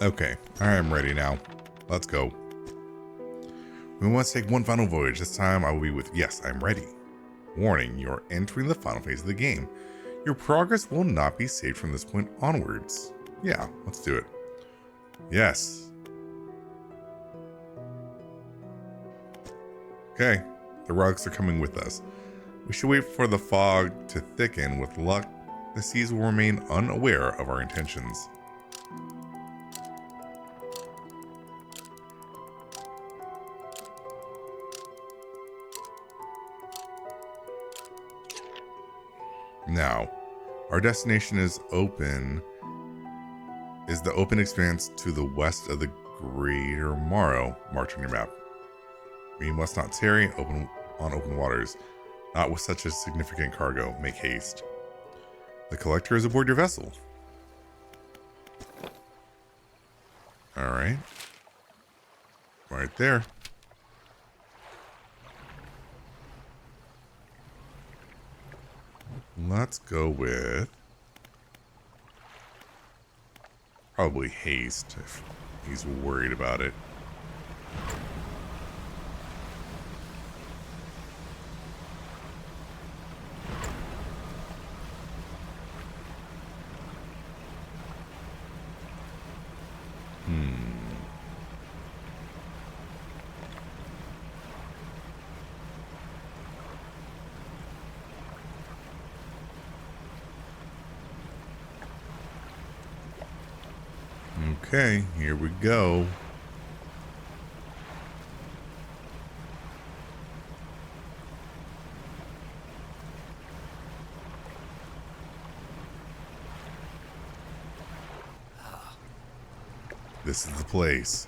Okay, I am ready now. Let's go. We must take one final voyage. This time I will be with... Yes, I'm ready. Warning, you are entering the final phase of the game. Your progress will not be saved from this point onwards. Yeah, let's do it. Yes. Okay, the rugs are coming with us. We should wait for the fog to thicken. With luck, the seas will remain unaware of our intentions. Now, our destination is the open expanse to the west of the Greater Morrow. March on your map. We must not tarry on open waters, not with such a significant cargo. Make haste. The collector is aboard your vessel. Alright. Right there. Let's go with probably haste if he's worried about it. Okay, here we go. This is the place.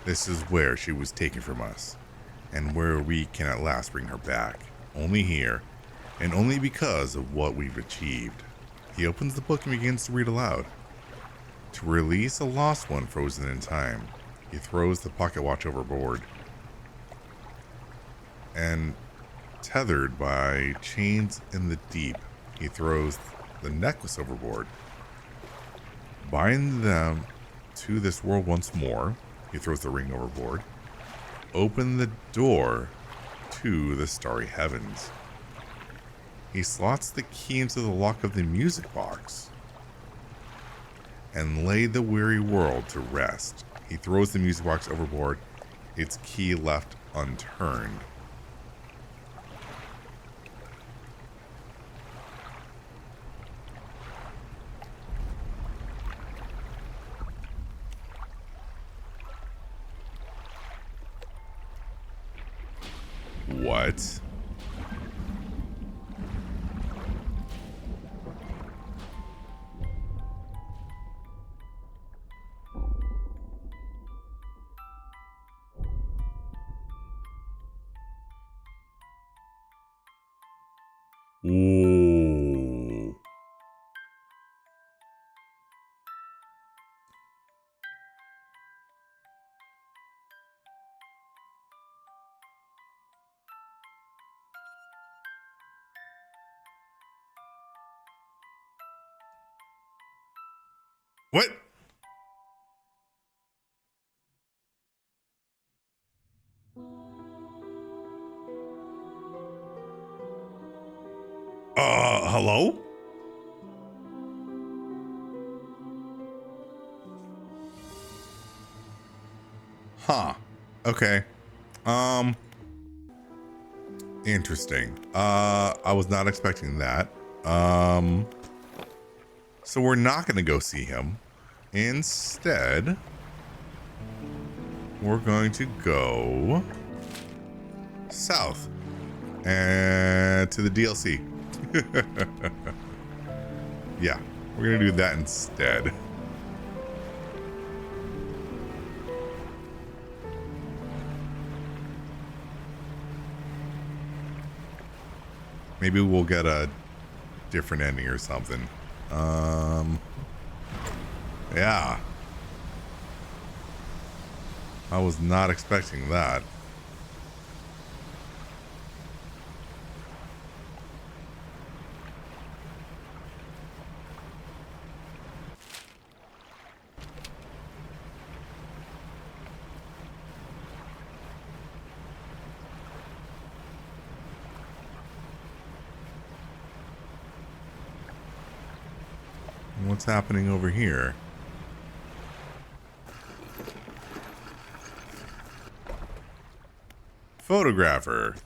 This is where she was taken from us, and where we can at last bring her back. Only here, and only because of what we've achieved. He opens the book and begins to read aloud. To release a lost one frozen in time, he throws the pocket watch overboard. And tethered by chains in the deep, he throws the necklace overboard. Bind them to this world once more, he throws the ring overboard. Open the door to the starry heavens. He slots the key into the lock of the music box and lay the weary world to rest. He throws the music box overboard, its key left unturned. What? Ooh. What? Hello? Huh. Okay. Interesting. I was not expecting that. So we're not gonna go see him. Instead, we're going to go south and to the DLC. Yeah, we're gonna do that instead. Maybe we'll get a different ending or something. Yeah. I was not expecting that. What's happening over here? Photographer.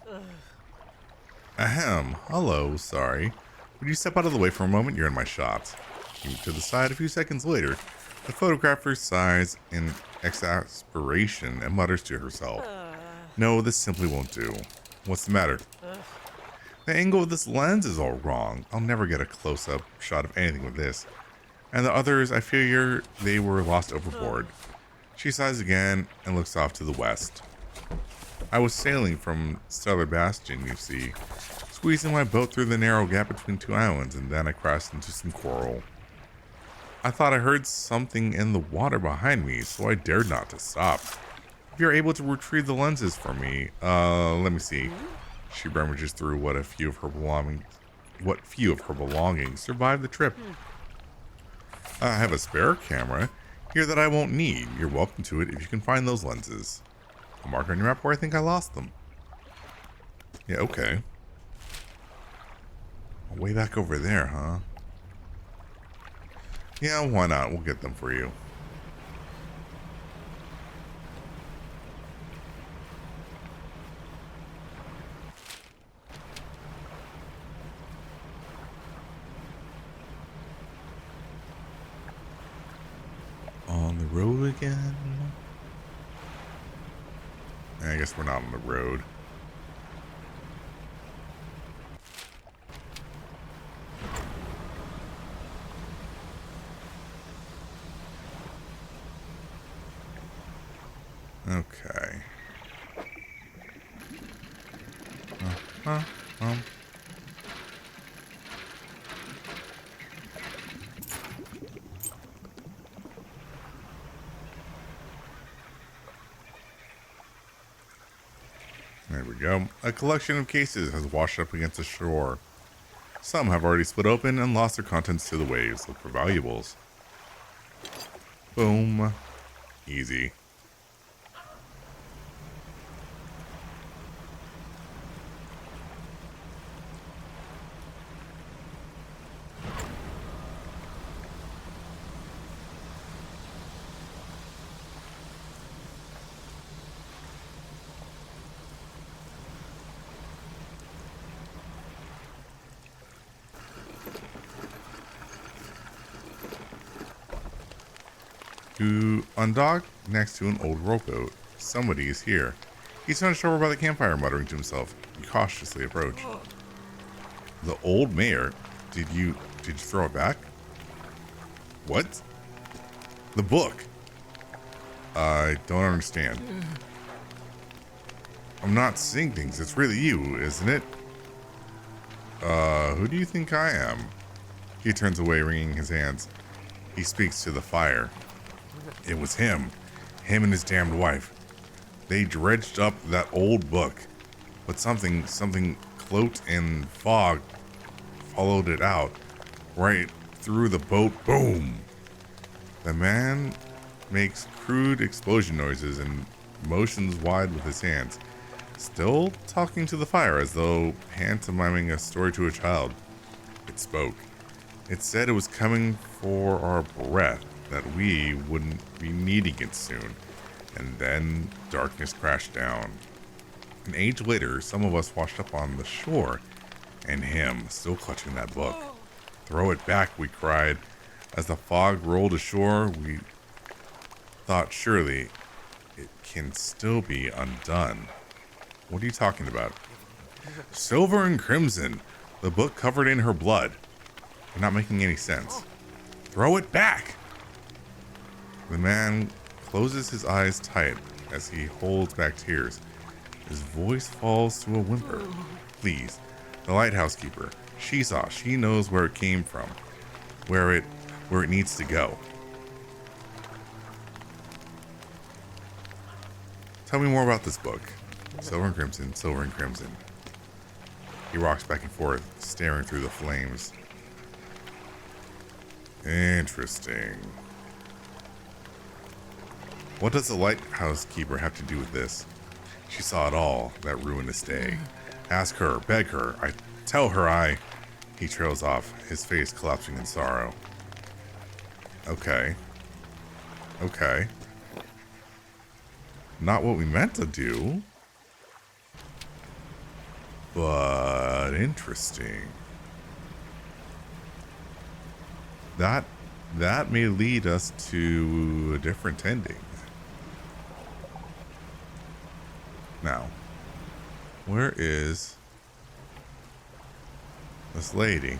Ahem. Hello, sorry. Would you step out of the way for a moment? You're in my shot. You move to the side a few seconds later. The photographer sighs in exasperation and mutters to herself. No, this simply won't do. What's the matter? The angle of this lens is all wrong. I'll never get a close-up shot of anything with this. And the others, I fear they were lost overboard. She sighs again and looks off to the west. I was sailing from Stellar Bastion, you see, squeezing my boat through the narrow gap between two islands, and then I crashed into some coral. I thought I heard something in the water behind me, so I dared not to stop. If you're able to retrieve the lenses for me, let me see. She rummages through what few of her belongings survived the trip. I have a spare camera here that I won't need. You're welcome to it if you can find those lenses. I'll mark on your map where I think I lost them. Yeah, okay. Way back over there, huh? Yeah, why not? We'll get them for you. On the road again? I guess we're not on the road. Okay. There we go. A collection of cases has washed up against the shore. Some have already split open and lost their contents to the waves. Look for valuables. Boom. Easy. To undock next to an old rowboat. Somebody is here. He's hunched over by the campfire, muttering to himself. You cautiously approach. The old mayor? Did you throw it back? What? The book? I don't understand. I'm not seeing things. It's really you, isn't it? Who do you think I am? He turns away, wringing his hands. He speaks to the fire. It was him and his damned wife. They dredged up that old book, but something cloaked in fog followed it out right through the boat. Boom! The man makes crude explosion noises and motions wide with his hands, still talking to the fire as though pantomiming a story to a child. It spoke. It said it was coming for our breath, that we wouldn't be needing it soon. And then darkness crashed down. An age later, some of us washed up on the shore, and him, still clutching that book. Throw it back, we cried. As the fog rolled ashore, we thought surely it can still be undone. What are you talking about? Silver and crimson, the book covered in her blood. You're not making any sense. Throw it back! The man closes his eyes tight as he holds back tears. His voice falls to a whimper. Please, the lighthouse keeper. She saw. She knows where it came from, where it needs to go. Tell me more about this book. Silver and crimson, silver and crimson. He rocks back and forth, staring through the flames. Interesting. What does the lighthouse keeper have to do with this? She saw it all that ruinous day. Ask her, beg her, tell her I... He trails off, his face collapsing in sorrow. Okay. Okay. Not what we meant to do. But interesting. That may lead us to a different ending. Now, where is this lady?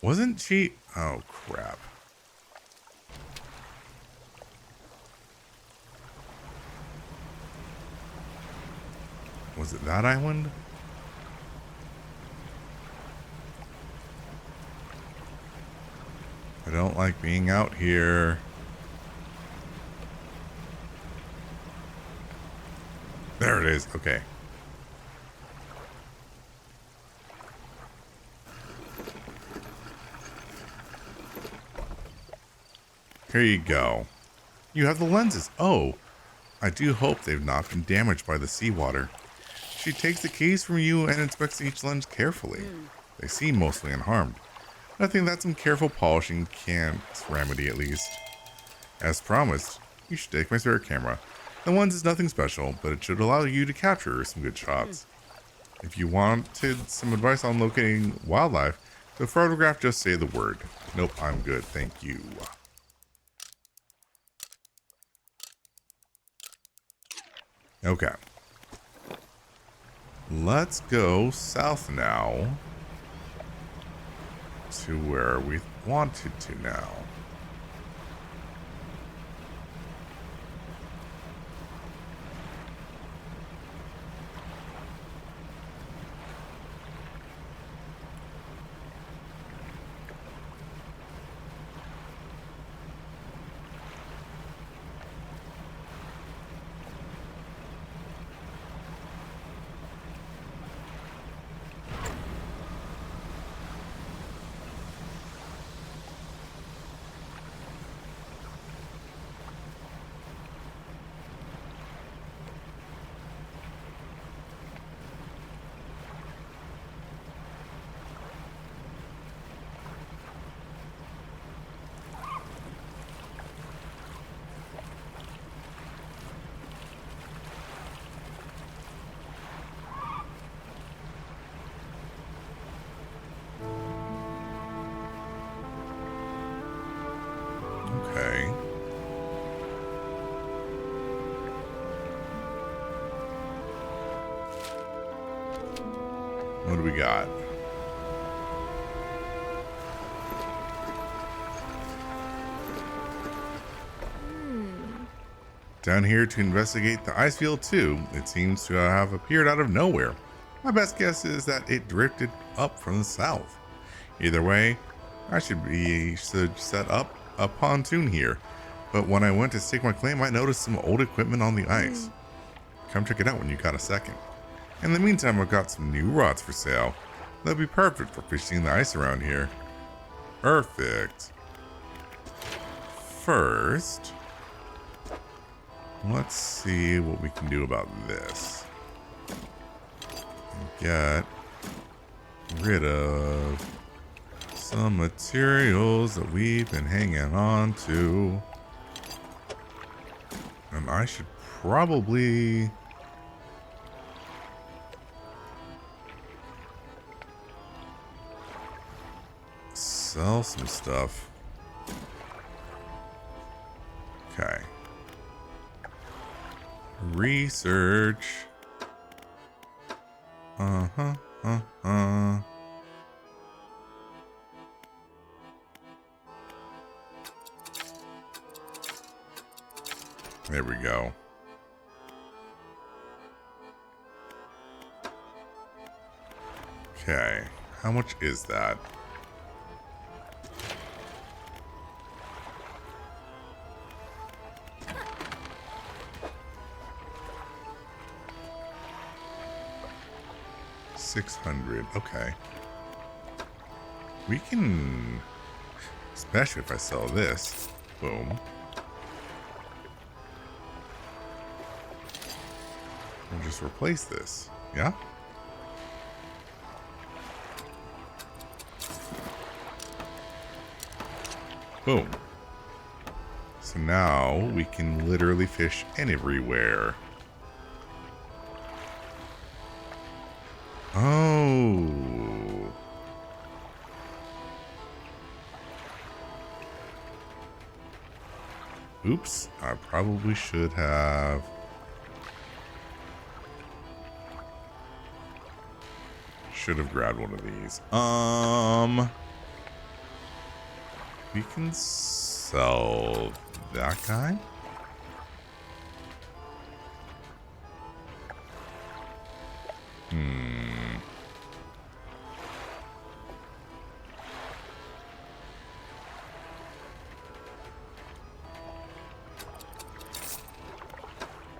Wasn't she? Oh, crap. Was it that island? I don't like being out here. There it is. Okay. Here you go. You have the lenses. Oh, I do hope they've not been damaged by the seawater. She takes the case from you and inspects each lens carefully. They seem mostly unharmed. Nothing that some careful polishing can't remedy, at least. As promised, you should take my spare camera. The lens is nothing special, but it should allow you to capture some good shots. If you wanted some advice on locating wildlife, to photograph, just say the word. Nope, I'm good, thank you. Okay. Let's go south now to where we wanted to now. Okay. What do we got? Down here to investigate the ice field too. It seems to have appeared out of nowhere. My best guess is that it drifted up from the south. Either way, I should set up a pontoon here. But when I went to stake my claim, I noticed some old equipment on the ice. Come check it out when you got a second. In the meantime, I've got some new rods for sale. They'll be perfect for fishing the ice around here. Perfect. First, let's see what we can do about this. Get rid of some materials that we've been hanging on to. And I should probably sell some stuff. Okay. Research. There we go. Okay. How much is that? $600. Okay. We can, especially if I sell this. Boom. We'll just replace this. Yeah? Boom. So now we can literally fish everywhere. Oh. Oops. I probably should have. Should have grabbed one of these. We can sell that guy.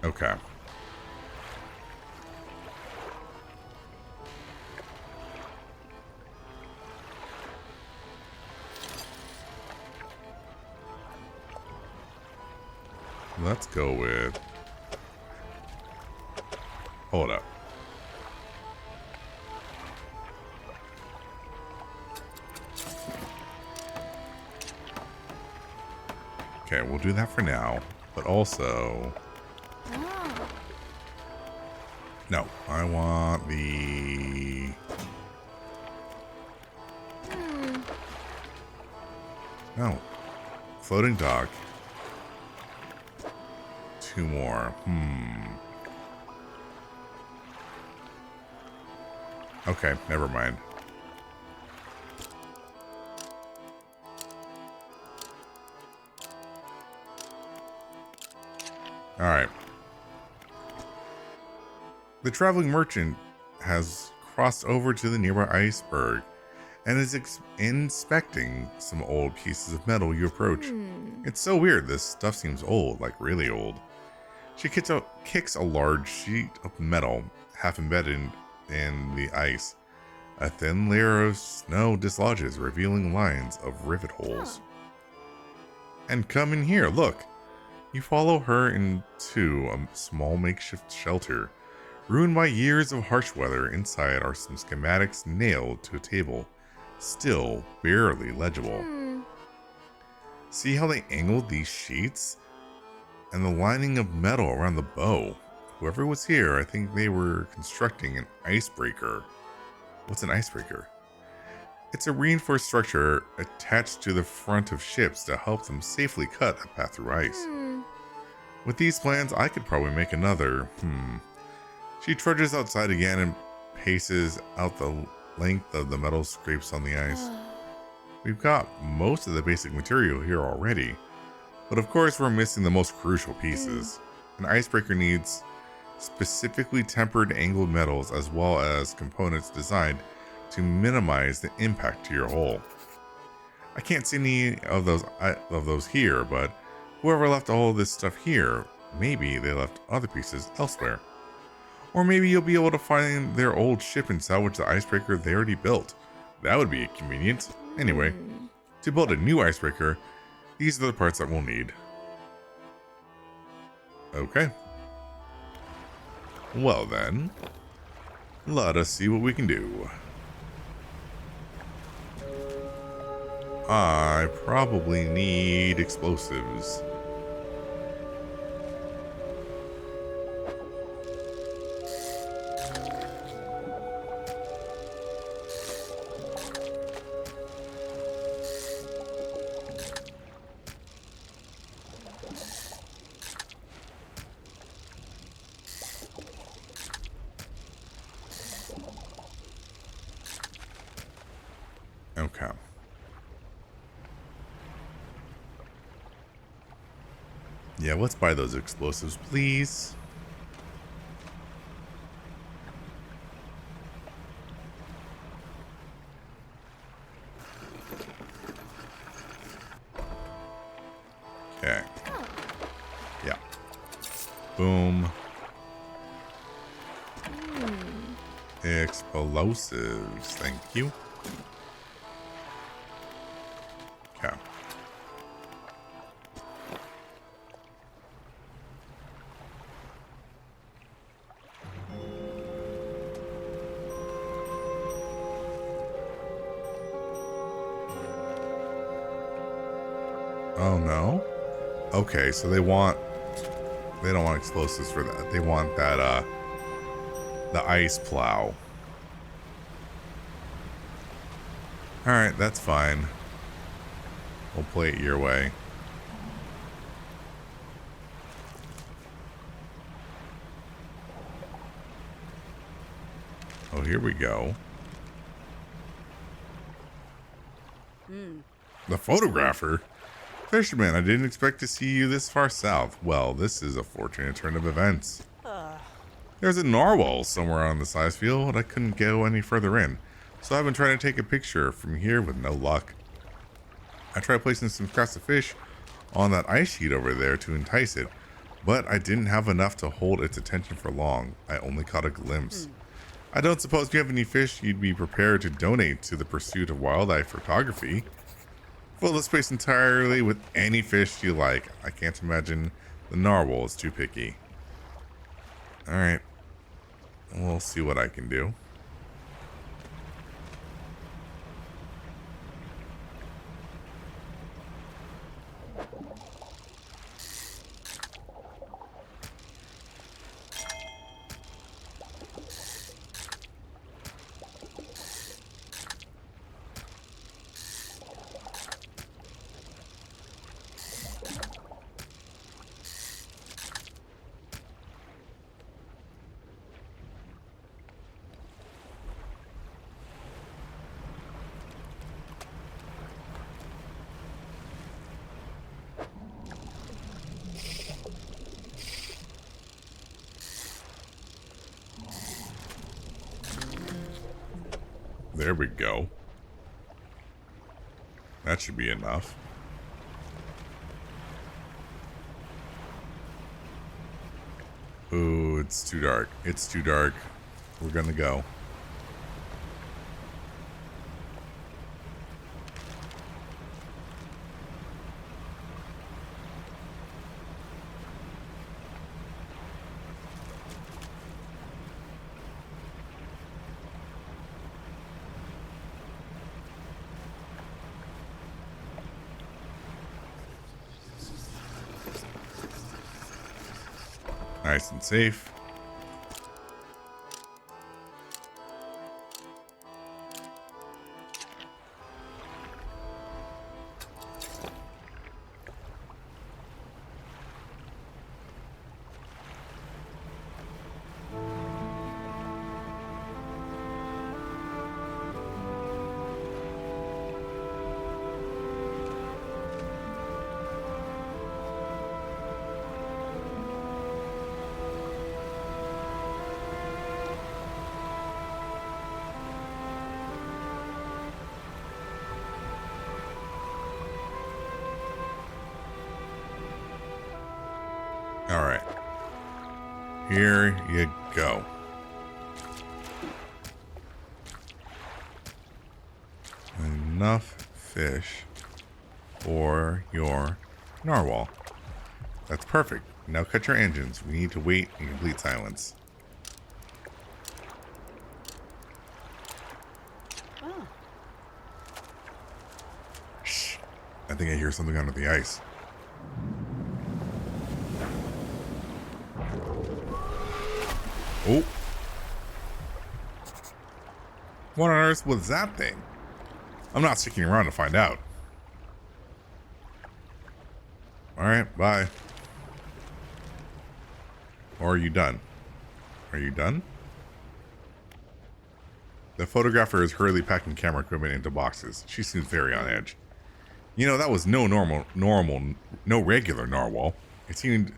Okay. Let's go with... Hold up. Okay, we'll do that for now. But also... No, I want the... No. Floating dock. 2 more. Okay, never mind. Alright. The traveling merchant has crossed over to the nearby iceberg and is inspecting some old pieces of metal you approach. It's so weird, this stuff seems old, like really old. She kicks a large sheet of metal, half embedded in the ice. A thin layer of snow dislodges, revealing lines of rivet holes. And come in here, look! You follow her into a small makeshift shelter. Ruined by years of harsh weather, inside are some schematics nailed to a table, still barely legible. See how they angled these sheets? And the lining of metal around the bow. Whoever was here, I think they were constructing an icebreaker. What's an icebreaker? It's a reinforced structure attached to the front of ships to help them safely cut a path through ice. With these plans, I could probably make another. She trudges outside again and paces out the length of the metal scrapes on the ice. We've got most of the basic material here already, but of course we're missing the most crucial pieces. An icebreaker needs specifically tempered angled metals as well as components designed to minimize the impact to your hull. I can't see any of those here, but whoever left all of this stuff here, maybe they left other pieces elsewhere. Or maybe you'll be able to find their old ship and salvage the icebreaker they already built. That would be convenient. Anyway, to build a new icebreaker, these are the parts that we'll need. Okay. Well then, let us see what we can do. I probably need explosives. Okay. Yeah, let's buy those explosives, please. Okay. Yeah. Boom. Explosives. Thank you. Okay. Oh no. Okay, so they don't want explosives for that. They want that the ice plow. Alright, that's fine. We'll play it your way. Oh, here we go. The photographer? Fisherman, I didn't expect to see you this far south. Well, this is a fortunate turn of events. There's a narwhal somewhere on this ice field. I couldn't go any further in, so I've been trying to take a picture from here with no luck. I tried placing some scraps of fish on that ice sheet over there to entice it, but I didn't have enough to hold its attention for long. I only caught a glimpse. I don't suppose you have any fish you'd be prepared to donate to the pursuit of wildlife photography. Fill the space entirely with any fish you like. I can't imagine the narwhal is too picky. Alright. We'll see what I can do. There we go. That should be enough. Ooh, it's too dark. It's too dark. We're gonna go. Nice and safe. All right. Here you go. Enough fish for your narwhal. That's perfect. Now cut your engines. We need to wait in complete silence. Oh. Shh. I think I hear something under the ice. Oh. What on earth was that thing? I'm not sticking around to find out. Alright, bye. Or are you done? Are you done? The photographer is hurriedly packing camera equipment into boxes. She seems very on edge. You know, that was no regular narwhal. It seemed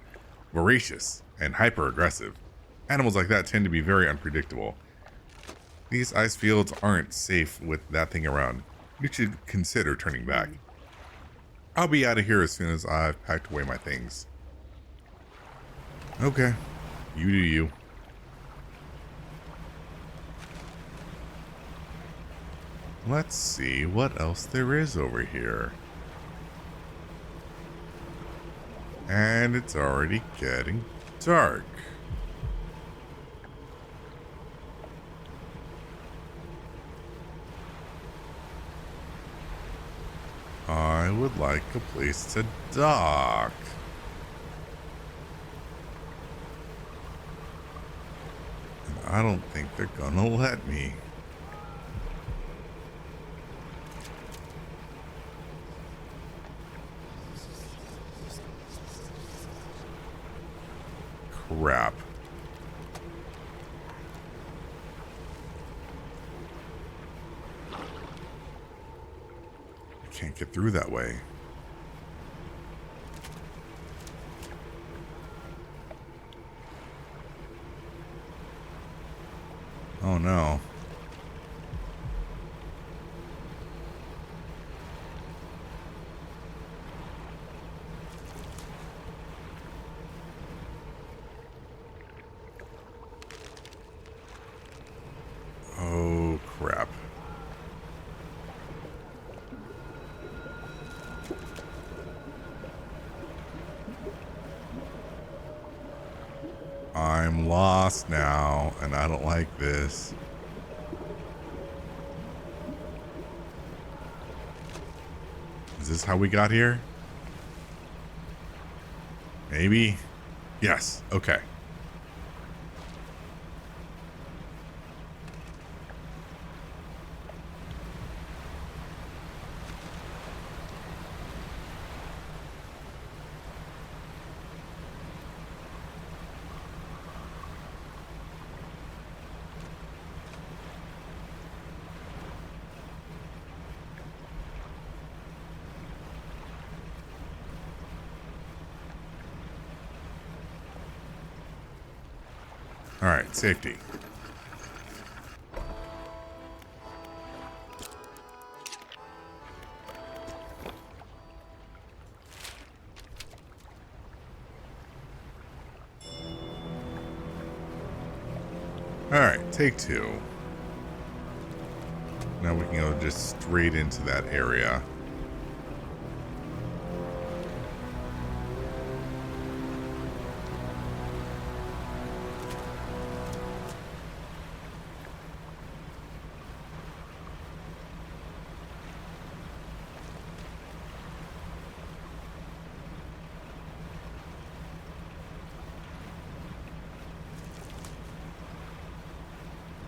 voracious and hyper-aggressive. Animals like that tend to be very unpredictable. These ice fields aren't safe with that thing around. You should consider turning back. I'll be out of here as soon as I've packed away my things. Okay. You do you. Let's see what else there is over here. And it's already getting dark. I would like a place to dock. And I don't think they're gonna let me. Crap. I can't get through that way. Oh no. Oh crap. I'm lost now, and I don't like this. Is this how we got here? Maybe? Yes. Okay. All right, safety. All right, take two. Now we can go just straight into that area.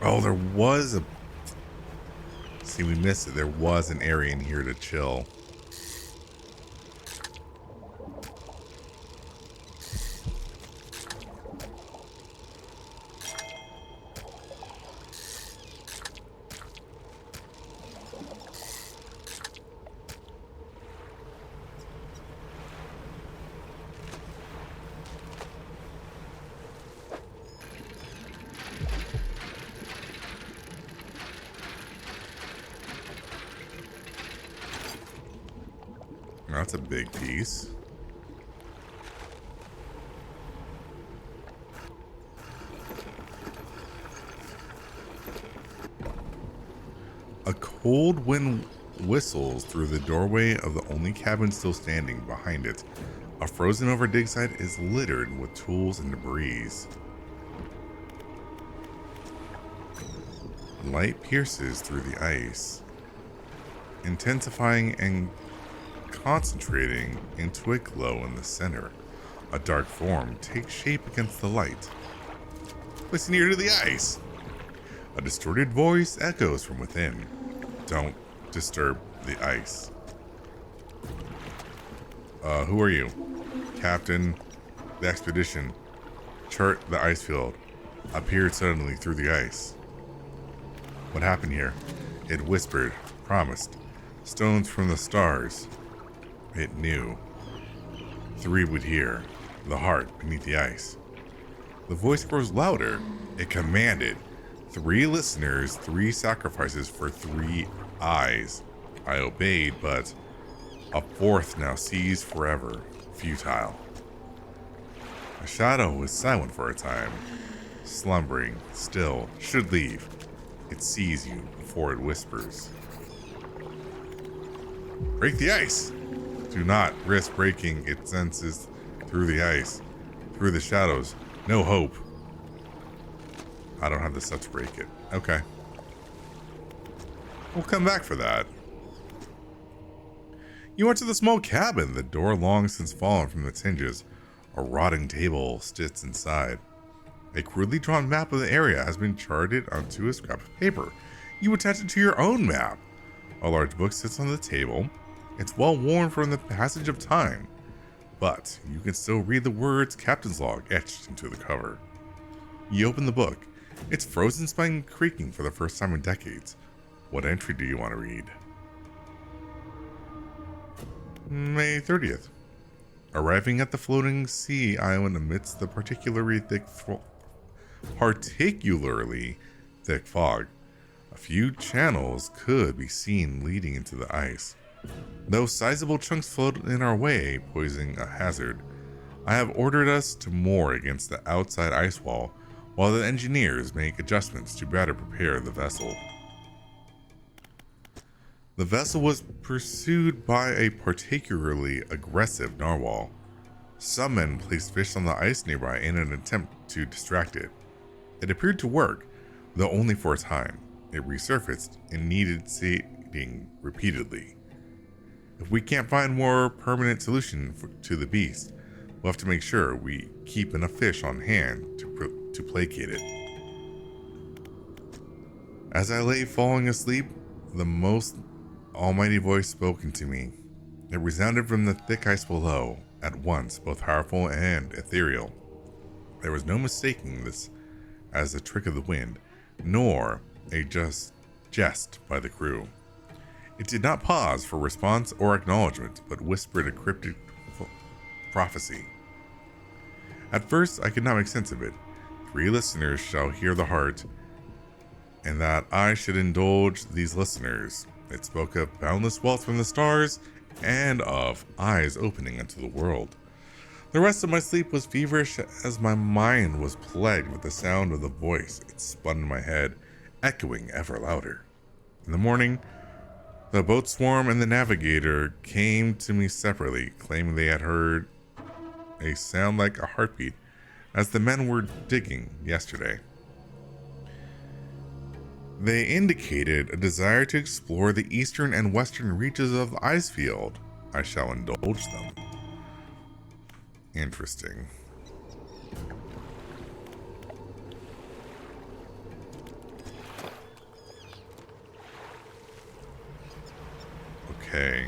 Oh, there was a... See, we missed it. There was an area in here to chill. That's a big piece. A cold wind whistles through the doorway of the only cabin still standing. Behind it, a frozen over dig site is littered with tools and debris. Light pierces through the ice, intensifying and concentrating into a glow in the center. A dark form takes shape against the light. Listen here to the ice. A distorted voice echoes from within. Don't disturb the ice. Who are you? Captain, the expedition. Chart the ice field. Appeared suddenly through the ice. What happened here? It whispered, promised. Stones from the stars. It knew. 3 would hear. The heart beneath the ice. The voice grows louder. It commanded. 3 listeners, 3 sacrifices for 3 eyes. I obeyed, but a 4th now sees forever. Futile. A shadow was silent for a time. Slumbering, still, should leave. It sees you before it whispers. Break the ice! Do not risk breaking its senses through the ice, through the shadows. No hope. I don't have the stuff to break it. Okay. We'll come back for that. You enter the small cabin, the door long since fallen from its hinges. A rotting table sits inside. A crudely drawn map of the area has been charted onto a scrap of paper. You attach it to your own map. A large book sits on the table. It's well worn from the passage of time, but you can still read the words Captain's Log etched into the cover. You open the book. Its frozen spine creaking for the first time in decades. What entry do you want to read? May 30th. Arriving at the floating sea island amidst the particularly thick fog, a few channels could be seen leading into the ice. Though sizable chunks float in our way, posing a hazard, I have ordered us to moor against the outside ice wall while the engineers make adjustments to better prepare the vessel. The vessel was pursued by a particularly aggressive narwhal. Some men placed fish on the ice nearby in an attempt to distract it. It appeared to work, though only for a time. It resurfaced and needed sating repeatedly. If we can't find more permanent solution to the beast, we'll have to make sure we keep enough fish on hand to placate it. As I lay falling asleep, the most almighty voice spoke to me. It resounded from the thick ice below, at once both powerful and ethereal. There was no mistaking this as a trick of the wind, nor a jest by the crew. It did not pause for response or acknowledgement, but whispered a cryptic prophecy. At first, I could not make sense of it. 3 listeners shall hear the heart, and that I should indulge these listeners. It spoke of boundless wealth from the stars and of eyes opening into the world. The rest of my sleep was feverish as my mind was plagued with the sound of the voice. It spun in my head, echoing ever louder. In the morning, the boat swarm and the navigator came to me separately, claiming they had heard a sound like a heartbeat as the men were digging yesterday. They indicated a desire to explore the eastern and western reaches of the ice field. I shall indulge them. Interesting. Okay.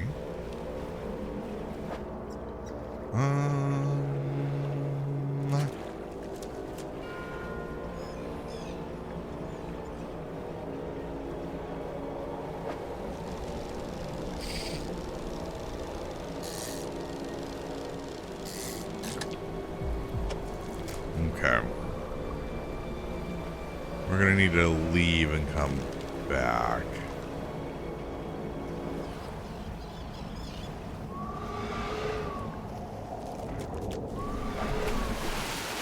Okay. We're gonna need to leave and come back.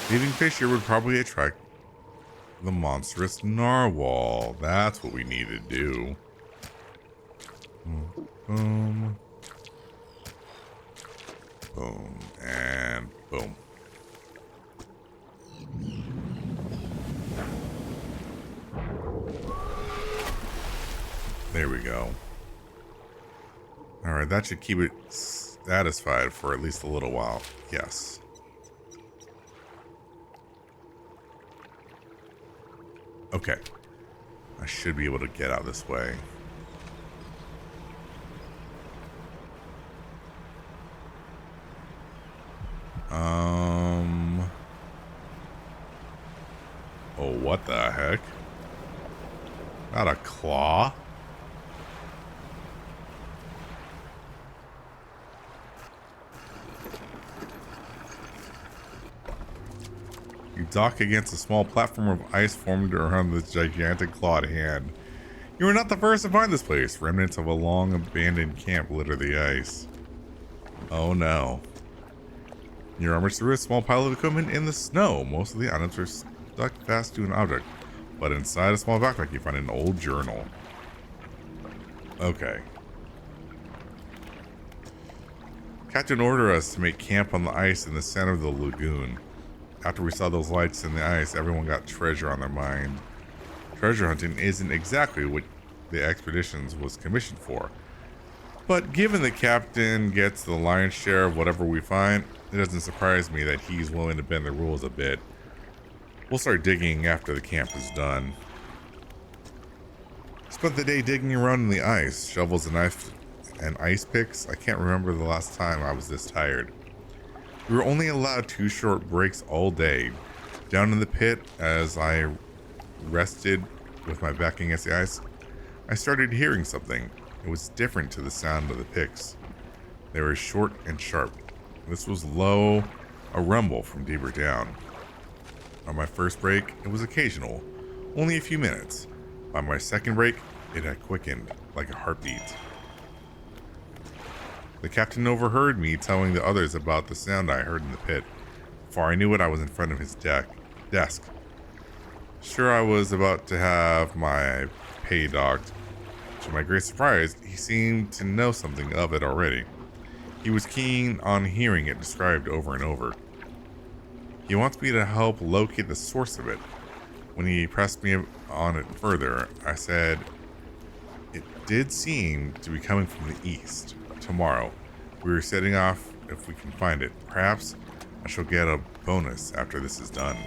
Feeding fish here would probably attract the monstrous narwhal. That's what we need to do. Boom. Boom. And boom. There we go. Alright, that should keep it satisfied for at least a little while. Yes. Okay. I should be able to get out this way. Oh, what the heck? Not a claw? You dock against a small platform of ice formed around this gigantic clawed hand. You are not the first to find this place. Remnants of a long abandoned camp litter the ice. Oh no. Your armor's through a small pile of equipment in the snow. Most of the items are stuck fast to an object, but inside a small backpack you find an old journal. Okay. Captain ordered us to make camp on the ice in the center of the lagoon. After we saw those lights in the ice, everyone got treasure on their mind. Treasure hunting isn't exactly what the expeditions was commissioned for. But given the captain gets the lion's share of whatever we find, it doesn't surprise me that he's willing to bend the rules a bit. We'll start digging after the camp is done. Spent the day digging around in the ice, shovels and ice picks. I can't remember the last time I was this tired. We were only allowed 2 short breaks all day. Down in the pit, as I rested with my back against the ice, I started hearing something. It was different to the sound of the picks. They were short and sharp. This was low, a rumble from deeper down. On my first break, it was occasional, only a few minutes. By my second break, it had quickened like a heartbeat. The captain overheard me telling the others about the sound I heard in the pit. Before I knew it, I was in front of his desk. Sure, I was about to have my pay docked. To my great surprise, he seemed to know something of it already. He was keen on hearing it described over and over. He wants me to help locate the source of it. When he pressed me on it further, I said it did seem to be coming from the east. Tomorrow, we were setting off if we can find it. Perhaps I shall get a bonus after this is done.